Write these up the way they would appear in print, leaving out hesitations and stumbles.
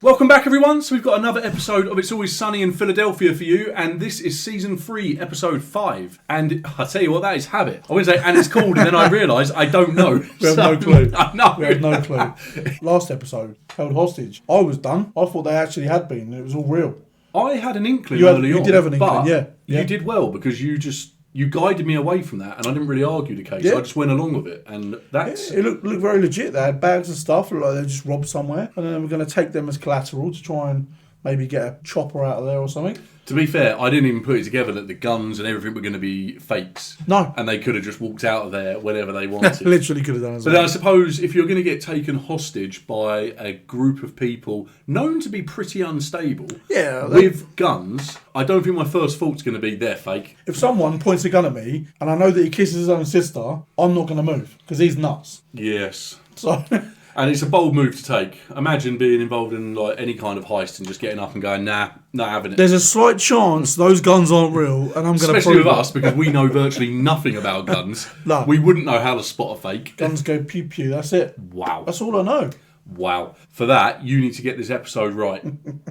Welcome back, everyone. So we've got another episode of It's Always Sunny in Philadelphia for you, and this is Season 3, Episode 5. And I tell you what, that is habit. I wouldn't say, and it's called, and then I realise I don't know. We have no clue. I know. We have no clue. Last episode, held hostage. I was done. I thought they actually had been, and it was all real. I had an inkling You early on. You did have an inkling, yeah. You did well, because you guided me away from that, and I didn't really argue the case. Yeah. I just went along with it, and that's... It looked very legit. They had bags of stuff, looked like they just robbed somewhere, and then they were going to take them as collateral to try and maybe get a chopper out of there or something. To be fair, I didn't even put it together that the guns and everything were going to be fakes. No. And they could have just walked out of there whenever they wanted. Literally could have done as But well. I suppose if you're going to get taken hostage by a group of people known to be pretty unstable with guns, I don't think my first thought's going to be they're fake. If someone points a gun at me and I know that he kisses his own sister, I'm not going to move because he's nuts. Yes. So... And it's a bold move to take. Imagine being involved in like any kind of heist and just getting up and going, nah, not having it. There's a slight chance those guns aren't real, and I'm going to prove Especially with it. us, because we know virtually nothing about guns. No. We wouldn't know how to spot a fake. Guns go pew pew, that's it. Wow. That's all I know. Wow. For that, you need to get this episode right.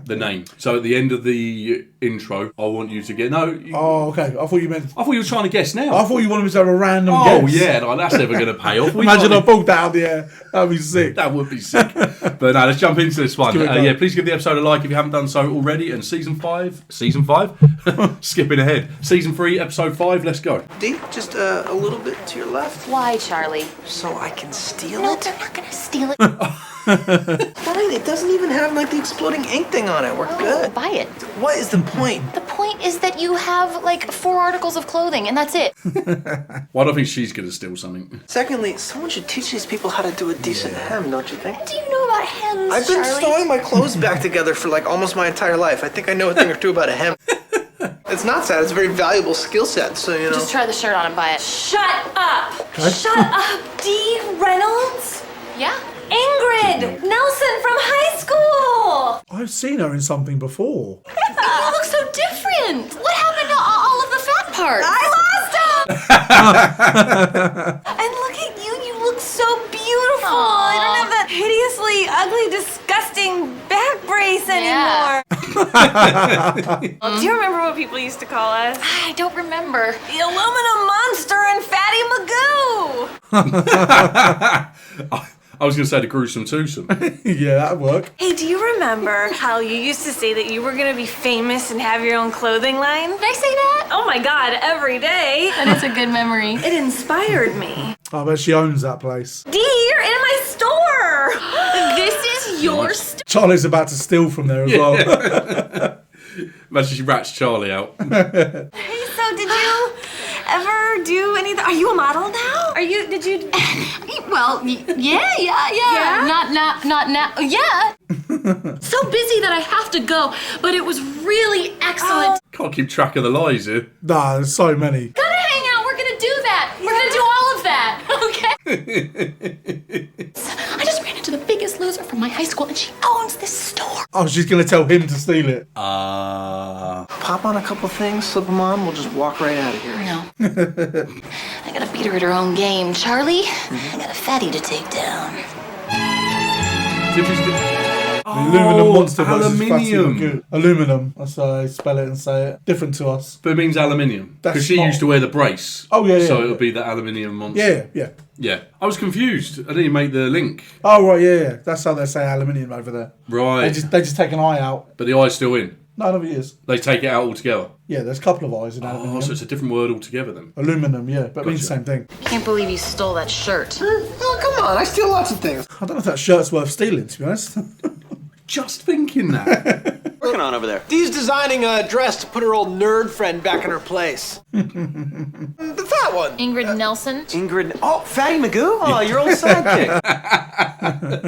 The name. So at the end of the intro, I want you to get... Oh, okay. I thought you were trying to guess now. I thought you wanted me to have a random guess. Oh, yeah. No, that's never going to pay off. Imagine I pulled that out of the air. That'd be sick. That would be sick. But no, let's jump into this one. Give it a go. Please give the episode a like if you haven't done so already. And Season 5? Skipping ahead. Season 3, Episode 5. Let's go. Dee, just a little bit to your left. Why, Charlie? So I can steal No, it? they're not gonna steal it. Fine, it doesnn't even have like the exploding ink thing on it. We're good. Buy it. What is the point? The point is that you have like 4 articles of clothing, and that's it. Well, I don't think she's going to steal something. Secondly, someone should teach these people how to do a decent hem, don't you think? What do you know about hems, I've been Charlie? sewing my clothes back together for like almost my entire life. I think I know a thing or two about a hem. It's not sad, it's a very valuable skill set, so you know. Just try the shirt on and buy it. Shut up! Shut up! Dee Reynolds? Yeah? Ingrid Nelson from high school! I've seen her in something before. You look so different! What happened to all of the fat parts? I lost them! And look at you, you look so beautiful! I don't have that hideously ugly, disgusting back brace anymore. Do you remember what people used to call us? I don't remember. The aluminum monster and Fatty Magoo! I was going to say the gruesome twosome. Yeah, that'd work. Hey, do you remember how you used to say that you were going to be famous and have your own clothing line? Did I say that? Oh my god, every day. That is a good memory. It inspired me. I bet she owns that place. Dee, you're in my store! This is your store. Charlie's about to steal from there as well. Imagine she rats Charlie out. Hey, so did you ever do anything? Are you a model now? Did you? Well, yeah. Not now. Yeah. So busy that I have to go, but it was really excellent. Can't keep track of the lies here. Nah, there's so many. Gonna hang out. We're gonna do that. We're gonna do all of that. Okay. I just ran into the biggest loser from my high school, and she owns this store. Oh, she's going to tell him to steal it. Pop on a couple things, slip them on, we'll just walk right out of here. No. I gotta beat her at her own game, Charlie. I got a fatty to take down. Aluminum monster versus aluminium. Fatty Magoo. Aluminum. That's how they spell it and say it. Different to us. But it means aluminium. That's Because she not- used to wear the brace. Oh, yeah. So it'll be the aluminium monster. Yeah. Yeah. I was confused. I didn't make the link. Oh, right, yeah. That's how they say aluminium over there. Right. They just take an eye out. But the eye's still in. None of it is. They take it out altogether. Yeah, there's a couple of eyes in Oh, aluminium. so it's a different word altogether then. Aluminum, yeah, but it means the Gotcha. same thing. Can't believe you stole that shirt. Oh, come on, I steal lots of things. I don't know if that shirt's worth stealing, to be honest. Just thinking that. Working on over there. Dee's designing a dress to put her old nerd friend back in her place. The fat one. Ingrid Nelson. Ingrid, oh, Fatty Magoo? Oh, your old sidekick.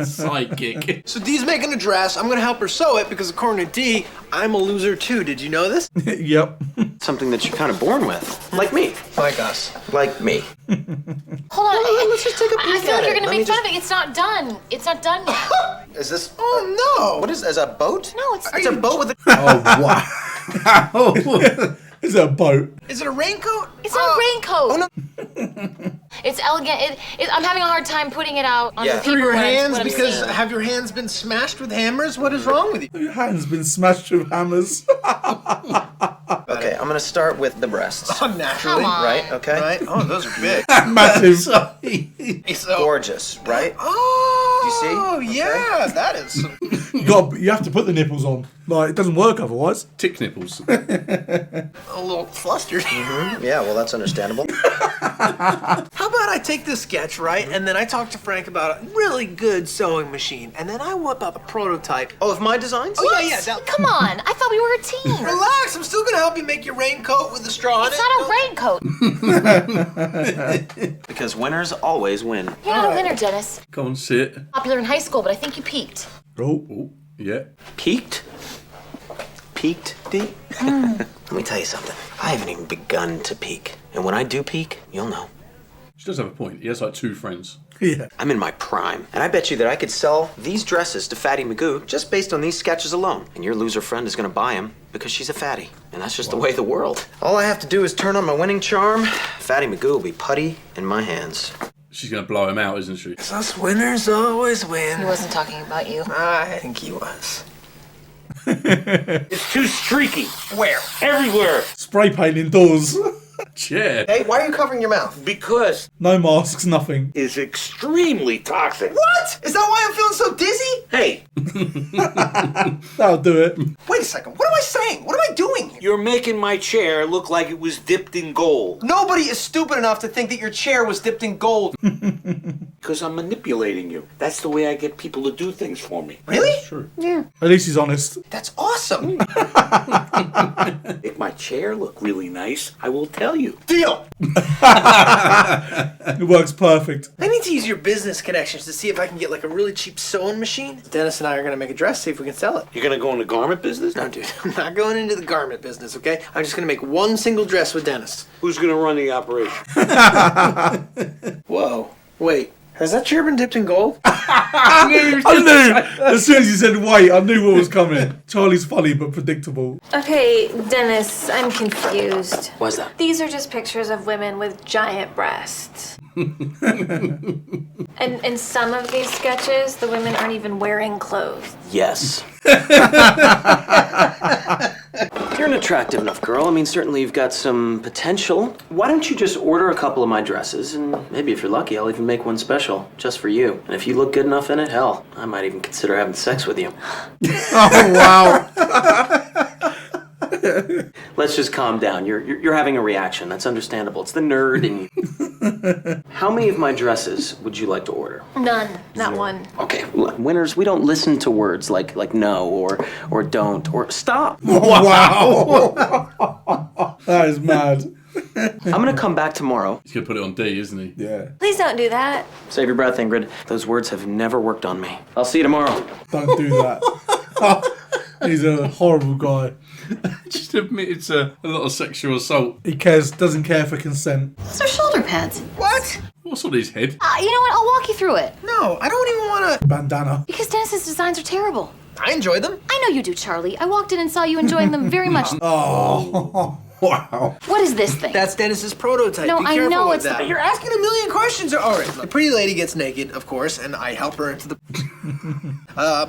Sidekick. So Dee's making a dress. I'm gonna help her sew it because according to Dee, I'm a loser too. Did you know this? Yep. Something that you're kind of born with. Like me. Like us. Like me. Hold on. Let's just take a I peek feel at like you're it. gonna Let me make fun of it. It's not done. It's not done yet. Is this... Oh, no. What is a boat? No, it's It's a boat with a... Oh, wow. Is it a boat? Is it a raincoat? It's not a raincoat. Oh, no. It's elegant. I'm having a hard time putting it out on the paper. Through your what I'm- hands what I'm because seeing. have your hands been smashed with hammers? What is wrong with you? Your hand's been smashed with hammers. Okay, I'm gonna start with the breasts. Oh, naturally. Come on. Right? Okay. Right? Oh, those are big. Massive. So, Gorgeous, right? oh, You see? Oh, yeah, that is. You have to put the nipples on. Like, it doesn't work otherwise. Tick nipples. A little flustered. Yeah, well, that's understandable. How about I take this sketch, right, and then I talk to Frank about a really good sewing machine, and then I whip up a prototype. Oh, of my designs? Oh, yeah, yeah. Come on. I thought we were a team. Relax, I'm still gonna help you make your raincoat with the straw in It's it. not a raincoat. Because winners always win. You're not a winner, Dennis. Go on, sit. Popular in high school, but I think you peaked. Oh. Oh, yeah. Peaked? Peaked, D? Let me tell you something. I haven't even begun to peak. And when I do peak, you'll know. She does have a point. He has like 2 friends. Yeah. I'm in my prime. And I bet you that I could sell these dresses to Fatty Magoo just based on these sketches alone. And your loser friend is gonna buy them because she's a fatty. And that's just the way of the world. All I have to do is turn on my winning charm. Fatty Magoo will be putty in my hands. She's going to blow him out, isn't she? Us winners always win. He wasn't talking about you. I think he was. It's too streaky. Where? Everywhere. Spray paint indoors. Chair. Hey, why are you covering your mouth? Because No masks, nothing. it's extremely toxic. What? Is that why I'm feeling so dizzy? Hey, That'll do it. Wait a second. What am I saying? What am I doing here? you're making my chair look like it was dipped in gold. Nobody is stupid enough to think that your chair was dipped in gold. Because I'm manipulating you. That's the way I get people to do things for me. Really? True. At least he's honest. That's awesome. Make my chair look really nice, I will tell you. Deal. It works perfect. I need to use your business connections to see if I can get like a really cheap sewing machine. Dennis and I are gonna make a dress, see if we can sell it. You're gonna go in the garment business? No, dude, I'm not going into the garment business, okay? I'm just gonna make one single dress with Dennis. Who's gonna run the operation? Whoa. Wait. Has that chair been dipped in gold? I knew! As soon as you said wait, I knew what was coming. Charlie's funny but predictable. Okay, Dennis, I'm confused. Why's that? These are just pictures of women with giant breasts. And in some of these sketches, the women aren't even wearing clothes. Yes. You're an attractive enough girl. I mean, certainly you've got some potential. Why don't you just order a couple of my dresses, and maybe if you're lucky, I'll even make one special just for you. And if you look good enough in it, hell, I might even consider having sex with you. Oh, wow. Let's just calm down. You're having a reaction. That's understandable. It's the nerd in you. How many of my dresses would you like to order? None. Not one. Okay, winners, we don't listen to words like no or don't or stop. Wow. That is mad. I'm gonna come back tomorrow. He's going to put it on D, isn't he? Yeah. Please don't do that. Save your breath, Ingrid. Those words have never worked on me. I'll see you tomorrow. Don't do that. He's a horrible guy. Just admit it's a lot of sexual assault. He doesn't care for consent. Those are shoulder pads. What? What's on his head? You know what? I'll walk you through it. No, I don't even want to. Bandana. Because Dennis's designs are terrible. I enjoy them. I know you do, Charlie. I walked in and saw you enjoying them very much. Oh, wow. What is this thing? That's Dennis's prototype. No, Be I careful know with it's that. not- You're asking a million questions. All right. The pretty lady gets naked, of course, and I help her into the.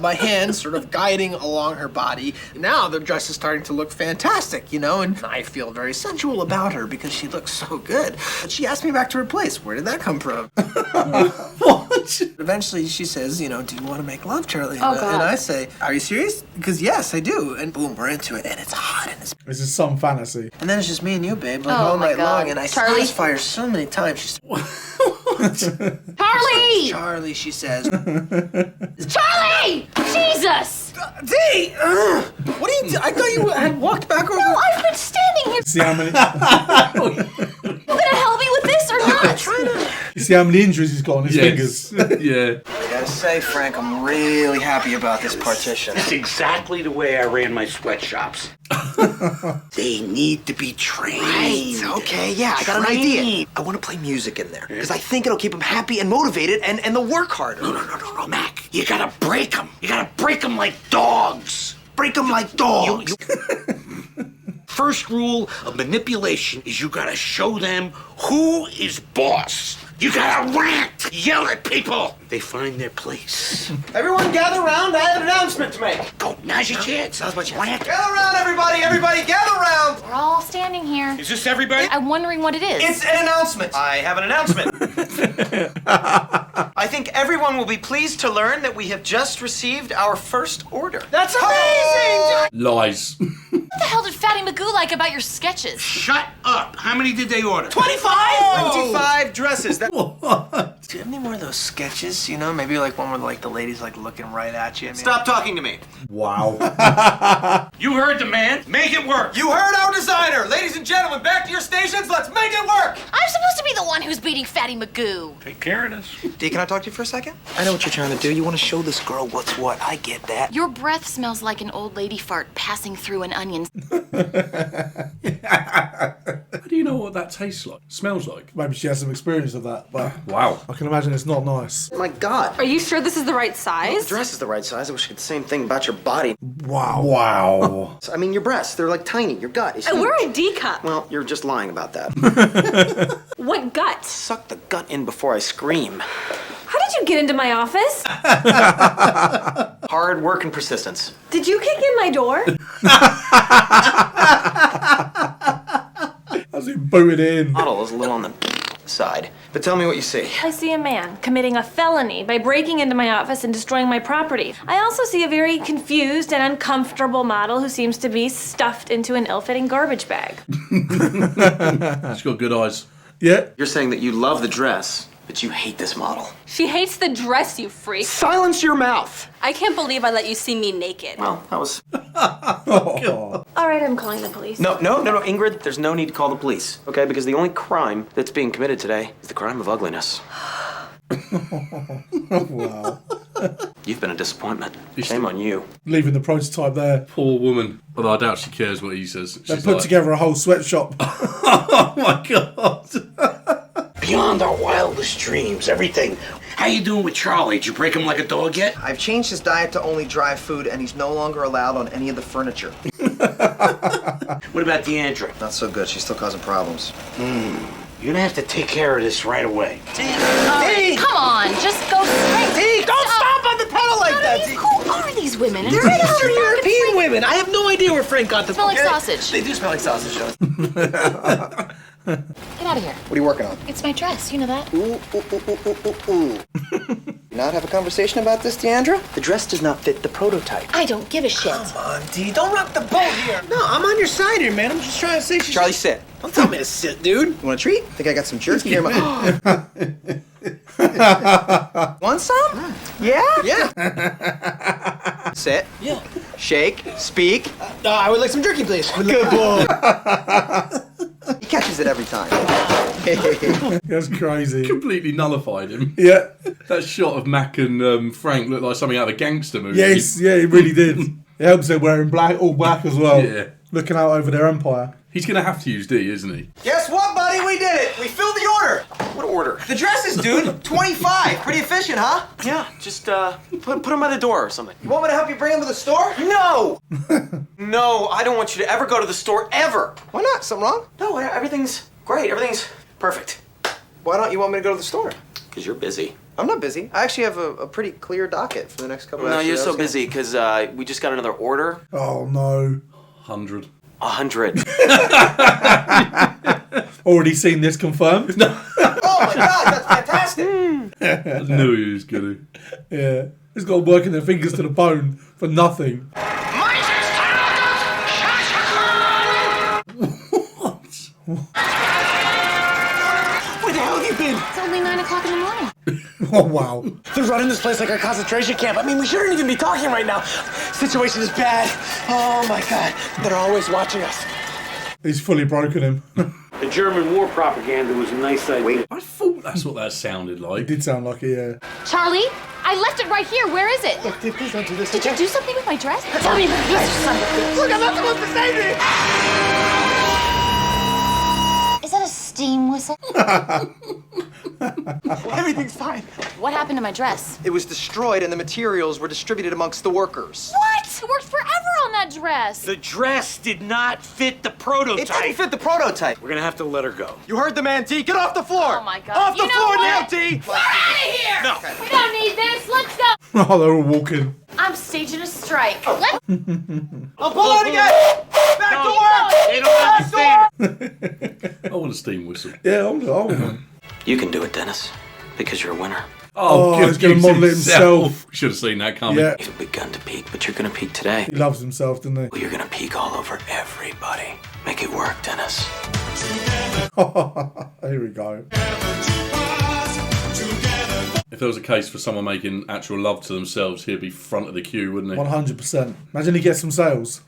My hands sort of guiding along her body. Now the dress is starting to look fantastic, you know, and I feel very sensual about her because she looks so good. But she asked me back to her place. Where did that come from? What? Eventually, she says, you know, do you want to make love, Charlie? Oh, God. And I say, are you serious? Because yes, I do. And boom, we're into it, and it's hot, and it's. This is some fantasy. And then it's just me and you, babe, like Oh, all my night God. long, and I Charlie? satisfy her so many times. She's Charlie! Charlie, she says. Charlie! Jesus! D! What are you do? I thought you had walked back over. No, I've been standing here. See how many? You gonna help me with this or not? You see how many injuries he's got on his Yes. fingers? Yeah. I gotta say, Frank, I'm really happy about this partition. That's exactly the way I ran my sweatshops. They need to be trained. Right, okay, yeah, I got an idea. I want to play music in there, because I think it'll keep them happy and motivated, and they'll work harder. No, Mac. You gotta break them. You gotta break them like dogs. Break them like dogs. First rule of manipulation is you gotta show them who is boss. You gotta rant! Yell at people! They find their place. Everyone gather around. I have an announcement to make. Go, now's your chance. Now's my chance. Rant. Gather around, everybody. Everybody, gather around. We're all standing here. Is this everybody? I'm wondering what it is. It's an announcement. I have an announcement. I think everyone will be pleased to learn that we have just received our first order. That's amazing! Lies. What the hell did Fatty Magoo like about your sketches? Shut up. How many did they order? 25! 25 dresses. That... What? Do you have any more of those sketches? You know, maybe like one where like the lady's like looking right at you. I mean, Stop talking to me. Wow. You heard the man. Make it work. You heard our designer. Ladies and gentlemen, back to your stations. Let's make it work. I'm supposed to be the one who's beating Fatty Magoo. Take care of this. D, can I talk to you for a second? I know what you're trying to do. You want to show this girl what's what. I get that. Your breath smells like an old lady fart passing through an onion. How do you know what that tastes like? Smells like? Maybe she has some experience of that, but Wow. I can imagine it's not nice. My God. Are you sure this is the right The size? dress is the right size. I wish I could the same thing about your body. Wow. Wow. I mean, your breasts, they're like tiny. Your gut is huge. We're a D cup. Well, you're just lying about that. What gut? Suck the gut in before I scream. How did you get into my office? Hard work and persistence. Did you kick in my door? As he booted in. Model is a little on the side. But tell me what you see. I see a man committing a felony by breaking into my office and destroying my property. I also see a very confused and uncomfortable model who seems to be stuffed into an ill-fitting garbage bag. She's got good eyes. Yeah. You're saying that you love the dress, but you hate this model. She hates the dress, you freak. Silence your mouth! I can't believe I let you see me naked. Well, that was... Oh. All right, I'm calling the police. No, Ingrid, there's no need to call the police, okay? Because the only crime that's being committed today is the crime of ugliness. Wow. You've been a disappointment. Shame on you. Leaving the prototype there. Poor woman. Although I doubt she cares what he says. They She's put like, together a whole sweatshop. oh my God. Beyond our wildest dreams, everything. How you doing with Charlie? Did you break him like a dog yet? I've changed his diet to only dry food, and he's no longer allowed on any of the furniture. What about Deandra? Not so good. She's still causing problems. You're gonna have to take care of this right away. Come on, just go straight. Hey, don't stop on the pedal like that! Dee. Who are these women? And They're where the hell Eastern did European women. I have no idea where Frank got them. Smell like sausage. They do smell like sausage, though. Get out of here. What are you working on? It's my dress, you know that. You not have a conversation about this, Deandra? The dress does not fit the prototype. I don't give a shit. Come on, Dee. Don't rock the boat here. No, I'm on your side here, man. I'm just trying to say she's... Charlie, sit. Don't tell me to sit, dude. You want a treat? Think I got some jerky here? Want some? Yeah? Yeah. Sit. Yeah. Shake. Speak. I would like some jerky, please. Good boy. He catches it every time. That's crazy. Completely nullified him. Yeah. That shot of Mac and Frank looked like something out of a gangster movie. Yes, yeah, it really did. It helps they're wearing black, all black as well. Yeah. Looking out over their empire. He's going to have to use D, isn't he? Guess what, buddy? We did it. We filled the order. What order? The dresses, dude. 25. Pretty efficient, huh? Yeah. Just put them by the door or something. You want me to help you bring them to the store? No. No, I don't want you to ever go to the store ever. Why not? Something wrong? No, everything's great. Everything's perfect. Why don't you want me to go to the store? Because you're busy. I'm not busy. I actually have a pretty clear docket for the next couple of hours. No, you're so busy because we just got another order. Oh, no. 100. 100. Already seen this confirmed? No. Oh my God, that's fantastic. I knew he was going to. Yeah. He's got to working their fingers to the bone for nothing. Where the hell have you been? It's only 9 o'clock in the morning. Oh, wow. They're running this place like a concentration camp. I mean, we shouldn't even be talking right now. Situation is bad. Oh my God. They're always watching us. He's fully broken him. The German war propaganda was a nice idea. I thought that's what that sounded like. It did sound like it, yeah. Charlie, I left it right here. Where is it? Look, Dee, please don't do this. Did you do something with my dress? Tell me. Look, I'm not supposed to say this. Is that a steam whistle? Everything's fine. What happened to my dress? It was destroyed and the materials were distributed amongst the workers. What? I worked forever on that dress. The dress did not fit the prototype. It didn't fit the prototype. We're gonna have to let her go. You heard the man, T. Get off the floor. Oh my God. Off the You know floor now, what? T. We're out of here! No. We don't need this. Let's go. Oh, they're all walking. I'm staging a strike. Let's I'll pull out again. Back to work. They don't understand. I want a steam whistle. Yeah, I'm one. You can do it, Dennis, because you're a winner. Oh, good he's gonna use model it himself. Should have seen that coming. Yeah, You've begun to peak, but you're gonna peak today. he loves himself, doesn't he? Well, you're gonna peak all over everybody. Make it work, Dennis. Here we go. If there was a case for someone making actual love to themselves, he'd be front of the queue, wouldn't he? 100%. Imagine he gets some sales.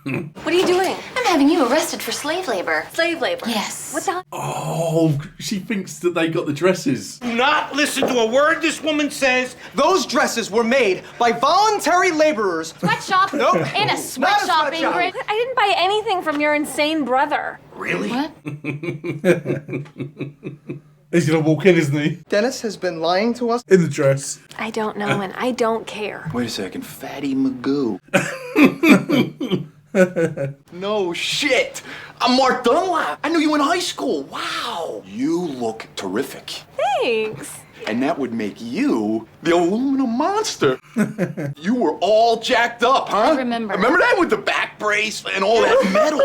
What are you doing? I'm having you arrested for slave labor. Slave labor. Yes. What the hell? Oh, she thinks that they got the dresses. Do not listen to a word this woman says. Those dresses were made by voluntary laborers. Sweatshop. Nope. In a sweatshop, sweatshop. Ingrid. I didn't buy anything from your insane brother. Really? What? He's gonna walk in, isn't he? Dennis has been lying to us. In the dress. I don't know and I don't care. Wait a second, Fatty Magoo. No shit. I'm Mark Dunlap. I knew you in high school. Wow. You look terrific. Thanks. And that would make you the aluminum monster. You were all jacked up, huh? I remember. Remember that with the back brace and all that metal?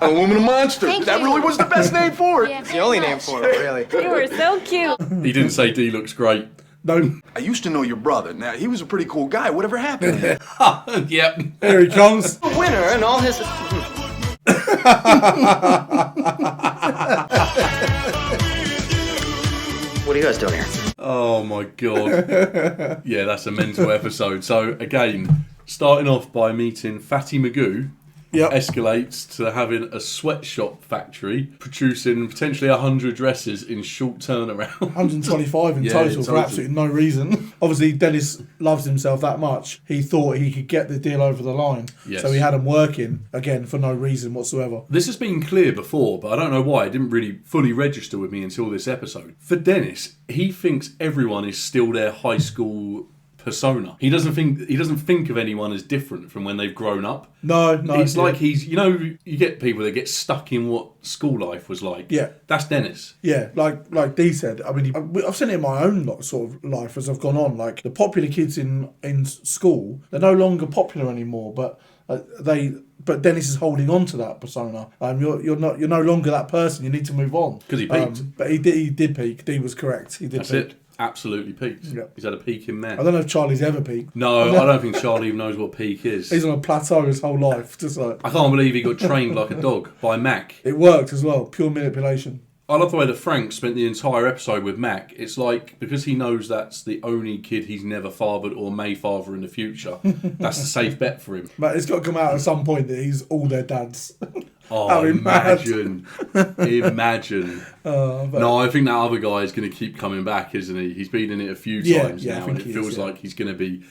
Aluminum monster. Thank That you. really was the best name for it. Yeah, The only name for it, really. You were so cute. He didn't say D looks great. No. I used to know your brother. Now, he was a pretty cool guy. Whatever happened to him? Yep. Here he comes. A winner and all his... What are you guys doing here? Oh my god. Yeah, that's a mental episode. So again, starting off by meeting Fatty Magoo, Yep. escalates to having a sweatshop factory producing potentially 100 dresses in short turnaround. 125 in Yeah, total in for total. absolutely no reason. Obviously, Dennis loves himself that much. He thought he could get the deal over the line. Yes. So he had him working, again, for no reason whatsoever. This has been clear before, but I don't know why it didn't really fully register with me until this episode. For Dennis, he thinks everyone is still their high school persona. He doesn't think of anyone as different from when they've grown up. No. It's yeah. like he's, you know, you get people that get stuck in what school life was like. Yeah. That's Dennis. Yeah, like Dee said, I mean, I've seen it in my own sort of life as I've gone on. Like, the popular kids in school, they're no longer popular anymore, but But Dennis is holding on to that persona. You're no longer that person. You need to move on. Because he peaked. But he did peak. Dee was correct. He did That's peak. it. Absolutely peaked. Yep. He's had a peak in men. I don't know if Charlie's ever peaked. No, I don't think Charlie even knows what peak is. He's on a plateau his whole life. Just like, I can't believe he got trained like a dog by Mac. it worked as well. Pure manipulation. I love the way that Frank spent the entire episode with Mac. It's like, because he knows that's the only kid he's never fathered or may father in the future, that's a safe bet for him. But it's got to come out at some point that he's all their dads. Oh, That'd be mad. imagine. No, I think that other guy is going to keep coming back, isn't he? He's been in it a few times I now, think and it he feels is, yeah. like he's going to be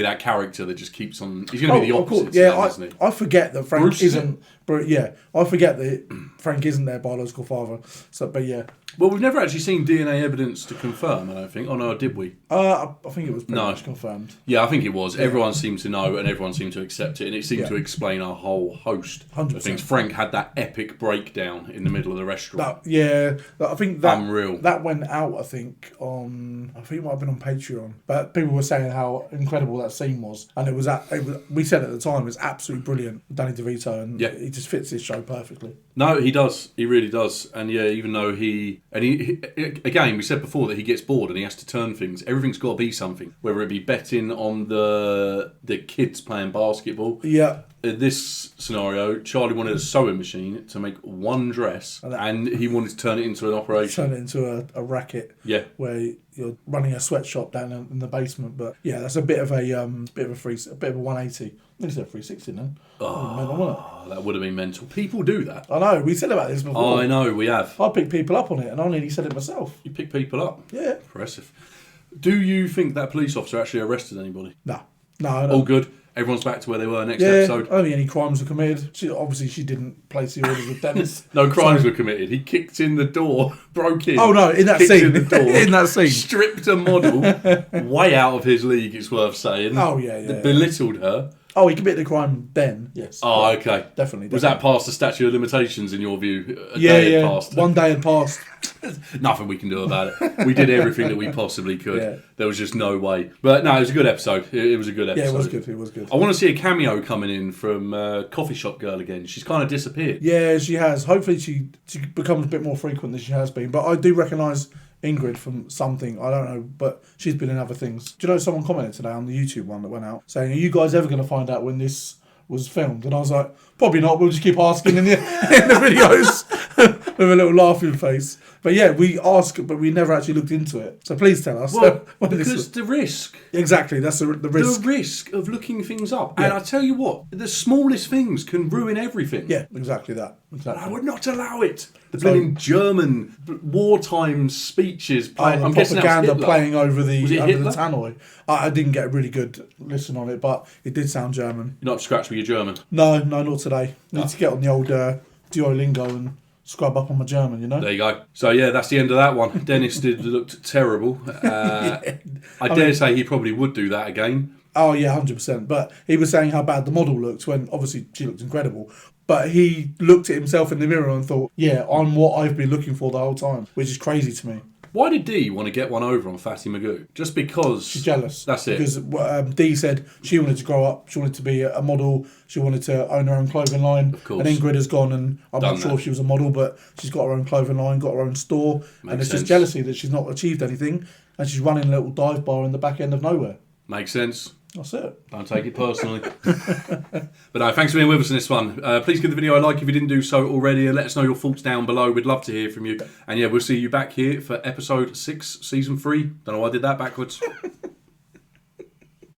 that character that just keeps on. He's going to be the of course. opposite, to Yeah, them, isn't he? I forget that Frank Bruce, is isn't. But yeah, I forget that Frank isn't their biological father. So, but yeah, Well, we've never actually seen DNA evidence to confirm, I don't think. Oh no, did we? I think it was pretty No. much confirmed. Yeah, I think it was. Everyone seemed to know and everyone seemed to accept it, and it seemed Yeah. to explain a whole host 100%. of things. Frank had that epic breakdown in the middle of the restaurant. I think that Unreal. that went out. I think it might have been on Patreon, but people were saying how incredible that scene was, and it was. We said at the time it was absolutely brilliant. Danny DeVito, and Yeah. he just fits this show perfectly. No, he does. He really does. And yeah, even though he again, we said before that he gets bored and he has to turn things. Everything's got to be something. Whether it be betting on the kids playing basketball. Yeah. In this scenario, Charlie wanted a sewing machine to make one dress, and he wanted to turn it into an operation. Turn it into a racket. Yeah. Where you're running a sweatshop down in the basement. But yeah, that's a bit of a 180. I said 360 then. Oh, that would have been mental. People do that. I know. We said about this before. Oh, I know, we have. I picked people up on it, and I nearly said it myself. You pick people up. Yeah. Impressive. Do you think that police officer actually arrested anybody? No. All good. Everyone's back to where they were next Yeah, episode. I don't think any crimes were committed. She didn't place the orders with Dennis. No crimes were committed. He kicked in the door, broke in. Oh no, in that kicked scene. in the door, In that scene. stripped a model, way out of his league. It's worth saying. Oh, yeah. Belittled her. Oh, he committed a crime then, yes. Oh, okay. Definitely. Was that past the statute of limitations in your view? A Yeah, day had yeah. passed? One day had passed. Nothing we can do about it. We did everything that we possibly could. Yeah. There was just no way. But no, it was a good episode. It was a good episode. Yeah, it was good. It was good. I want to see a cameo coming in from Coffee Shop Girl again. She's kind of disappeared. Yeah, she has. Hopefully she becomes a bit more frequent than she has been. But I do recognise Ingrid from something. I don't know, but she's been in other things. Do you know someone commented today on the YouTube one that went out saying, "Are you guys ever going to find out when this was filmed?" And I was like, probably not. We'll just keep asking in the videos with a little laughing face. But yeah, we ask, but we never actually looked into it. So please tell us. Well, when because the risk. Exactly, that's the risk. The risk of looking things up. Yeah. And I tell you what, the smallest things can ruin everything. Yeah, exactly that. Exactly. I would not allow it. The blooming German wartime speeches. I'm guessing that was propaganda Hitler. playing over Was it the Hitler? tannoy. I didn't get a really good listen on it, but it did sound German. You're not scratched with your German. No, not today. Need to get on the old Duolingo and scrub up on my German, you know? There you go. So yeah, that's the end of that one. Dennis looked terrible. I dare say he probably would do that again. Oh yeah, 100%. But he was saying how bad the model looked when obviously she looked incredible. But he looked at himself in the mirror and thought, yeah, I'm what I've been looking for the whole time, which is crazy to me. Why did Dee want to get one over on Fatty Magoo? Just because... She's jealous. That's it. Because Dee said she wanted to grow up, she wanted to be a model, she wanted to own her own clothing line. Of course. And Ingrid has gone, and I'm Done not sure that. if she was a model, but she's got her own clothing line, got her own store. And Makes it's sense. just jealousy that she's not achieved anything, and she's running a little dive bar in the back end of nowhere. Makes sense. That's it. Don't take it personally. But no, thanks for being with us in this one. Please give the video a like if you didn't do so already, and let us know your thoughts down below. We'd love to hear from you. And yeah, we'll see you back here for episode 6, season 3. Don't know why I did that backwards.